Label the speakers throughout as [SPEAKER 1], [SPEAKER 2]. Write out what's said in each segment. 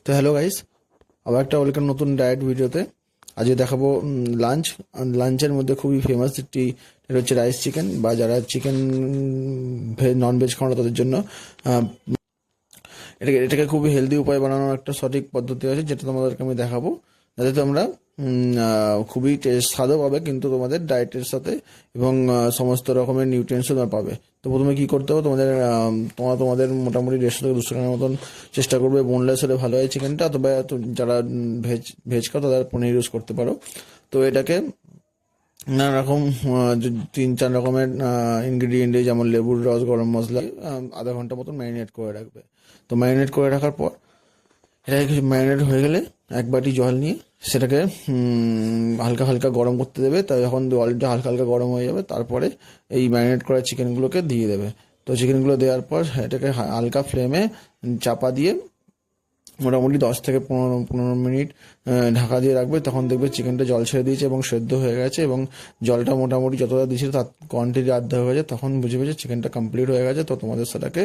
[SPEAKER 1] তো hello guys, আবার একটা ওয়েলকাম নতুন ডায়েট ভিডিওতে। আজকে দেখাবো লাঞ্চ। লাঞ্চের মধ্যে খুবই ফেমাস একটি এটা হচ্ছে রাইস চিকেন, বা যারা চিকেন নন ভেজ খাওয়া তাদের জন্য আহ, এটাকে খুবই হেলদি উপায় বানানোর একটা সঠিক পদ্ধতি আছে, যেটা তোমাদেরকে আমি দেখাবো, যাতে তোমরা খুবই স্বাদও পাবে, কিন্তু তোমাদের ডায়েটের সাথে এবং সমস্ত রকমের নিউট্রিয়েন্টসও তোমরা পাবে। তো প্রথমে কী করতে হবে, তোমাদের মোটামুটি 150 থেকে 200 গ্রামের মতন চেষ্টা করবে বোনলেস হলে ভালো হয় চিকেনটা, অথবা যারা ভেজ খাও তারা পনির ইউজ করতে পারো। তো এটাকে নানা রকম 3-4 রকমের ইনগ্রিডিয়েন্টে, যেমন লেবুর রস, গরম মশলা, আধা ঘন্টা মতন ম্যারিনেট করে রাখবে। তো ম্যারিনেট করে রাখার পর এটাকে কিছু ম্যারিনেট হয়ে গেলে এক বাটি জল নিয়ে সেটাকে হালকা হালকা গরম করতে দেবে। তাই যখন জলটা হালকা হালকা গরম হয়ে যাবে, তারপরে এই ম্যারিনেট করা চিকেনগুলোকে দিয়ে দেবে। তো চিকেনগুলো দেওয়ার পর এটাকে হালকা ফ্লেমে চাপা দিয়ে মোটামুটি 10 থেকে 15 মিনিট ঢাকা দিয়ে রাখবে। তখন দেখবে চিকেনটা জল ছেড়ে দিয়েছে এবং সেদ্ধ হয়ে গেছে, এবং জলটা মোটামুটি যতটা দিয়েছিল তার কোয়ান্টিটি আধা হয়ে গেছে। তখন বুঝবে যে চিকেনটা কমপ্লিট হয়ে গেছে। তো তোমাদের সেটাকে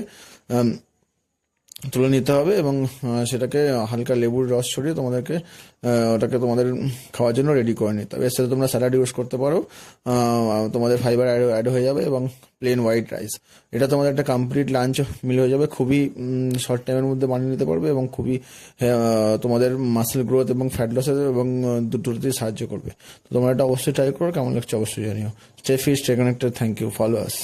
[SPEAKER 1] তুলে নিতে হবে, এবং সেটাকে হালকা লেবুর রস ছড়িয়ে ওটাকে তোমাদের খাওয়ার জন্য রেডি করে নিতে হবে। এর সাথে তোমরা স্যালাড ইউজ করতে পারো, তোমাদের ফাইবার অ্যাড হয়ে যাবে, এবং প্লেন হোয়াইট রাইস। এটা তোমাদের একটা কমপ্লিট লাঞ্চ মিল হয়ে যাবে। খুবই শর্ট টাইমের মধ্যে বানিয়ে নিতে পারবে, এবং খুবই তোমাদের মাসেল গ্রোথ এবং ফ্যাট লসের এবং দুটোতেই সাহায্য করবে। তো তোমরা এটা অবশ্যই ট্রাই করো। কেমন লাগছে অবশ্যই জানিও। Stay fit, stay connected. Thank you, follow us.